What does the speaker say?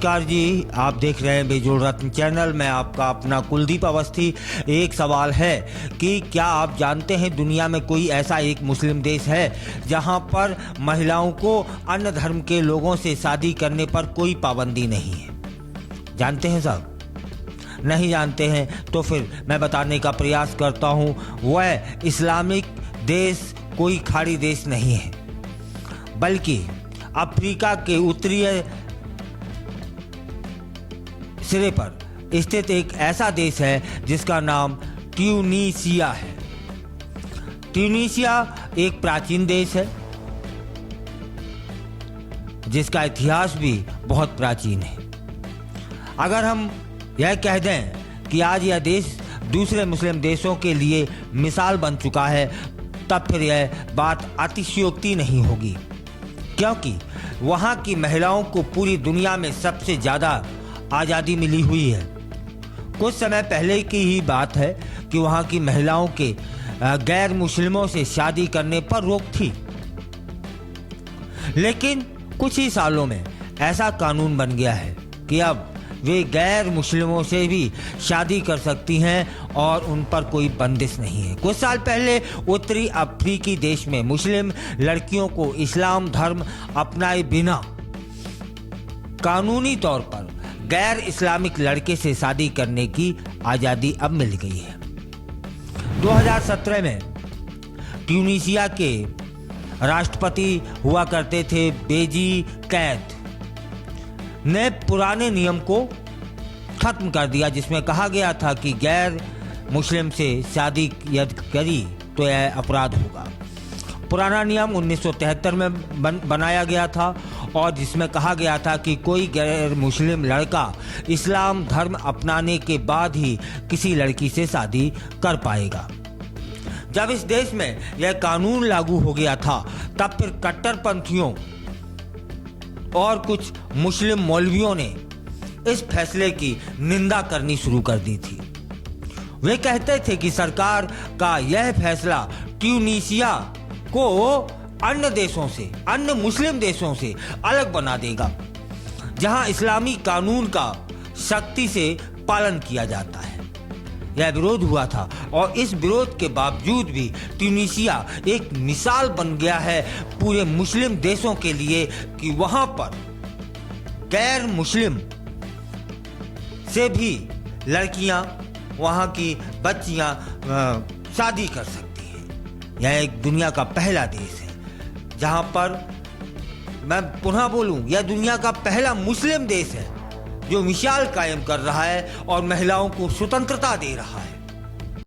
नमस्कार जी, आप देख रहे हैं बेजोड़ रत्न चैनल। मैं आपका अपना कुलदीप अवस्थी। एक सवाल है कि क्या आप जानते हैं दुनिया में कोई ऐसा एक मुस्लिम देश है जहां पर महिलाओं को अन्य धर्म के लोगों से शादी करने पर कोई पाबंदी नहीं है? जानते हैं साहब? नहीं जानते हैं तो फिर मैं बताने का प्रयास करता हूं। वह इस्लामिक देश कोई खाड़ी देश नहीं है, बल्कि अफ्रीका के उत्तरीय सिरे पर स्थित एक ऐसा देश है जिसका नाम ट्यूनीशिया है। ट्यूनीशिया एक प्राचीन देश है जिसका इतिहास भी बहुत प्राचीन है। अगर हम यह कह दें कि आज यह देश दूसरे मुस्लिम देशों के लिए मिसाल बन चुका है, तब फिर यह बात अतिशयोक्ति नहीं होगी, क्योंकि वहाँ की महिलाओं को पूरी दुनिया में सबसे ज़्यादा आज़ादी मिली हुई है। कुछ समय पहले की ही बात है कि वहाँ की महिलाओं के गैर मुस्लिमों से शादी करने पर रोक थी, लेकिन कुछ ही सालों में ऐसा कानून बन गया है कि अब वे गैर मुस्लिमों से भी शादी कर सकती हैं और उन पर कोई बंदिश नहीं है। कुछ साल पहले उत्तरी अफ्रीकी देश में मुस्लिम लड़कियों को इस्लाम धर्म अपनाए बिना कानूनी तौर पर गैर इस्लामिक लड़के से शादी करने की आज़ादी अब मिल गई है। 2017 में ट्यूनीशिया के राष्ट्रपति हुआ करते थे बेजी कैद ने पुराने नियम को खत्म कर दिया, जिसमें कहा गया था कि गैर मुस्लिम से शादी यदि करी तो यह अपराध होगा। पुराना नियम 1973 में बनाया गया था और जिसमें कहा गया था कि कोई गैर मुस्लिम लड़का इस्लाम धर्म अपनाने के बाद ही किसी लड़की से शादी कर पाएगा। जब इस देश में यह कानून लागू हो गया था, तब फिर कट्टरपंथियों और कुछ मुस्लिम मौलवियों ने इस फैसले की निंदा करनी शुरू कर दी थी। वे कहते थे कि सरकार का यह फैसला ट्यूनीशिया को अन्य देशों से, अन्य मुस्लिम देशों से अलग बना देगा, जहां इस्लामी कानून का सख्ती से पालन किया जाता है। यह विरोध हुआ था और इस विरोध के बावजूद भी ट्यूनीशिया एक मिसाल बन गया है पूरे मुस्लिम देशों के लिए कि वहां पर गैर मुस्लिम से भी लड़कियां, वहां की बच्चियां शादी कर सकती हैं। यह एक दुनिया का पहला देश है जहां पर, मैं पुनः बोलूं, यह दुनिया का पहला मुस्लिम देश है जो मिसाल कायम कर रहा है और महिलाओं को स्वतंत्रता दे रहा है।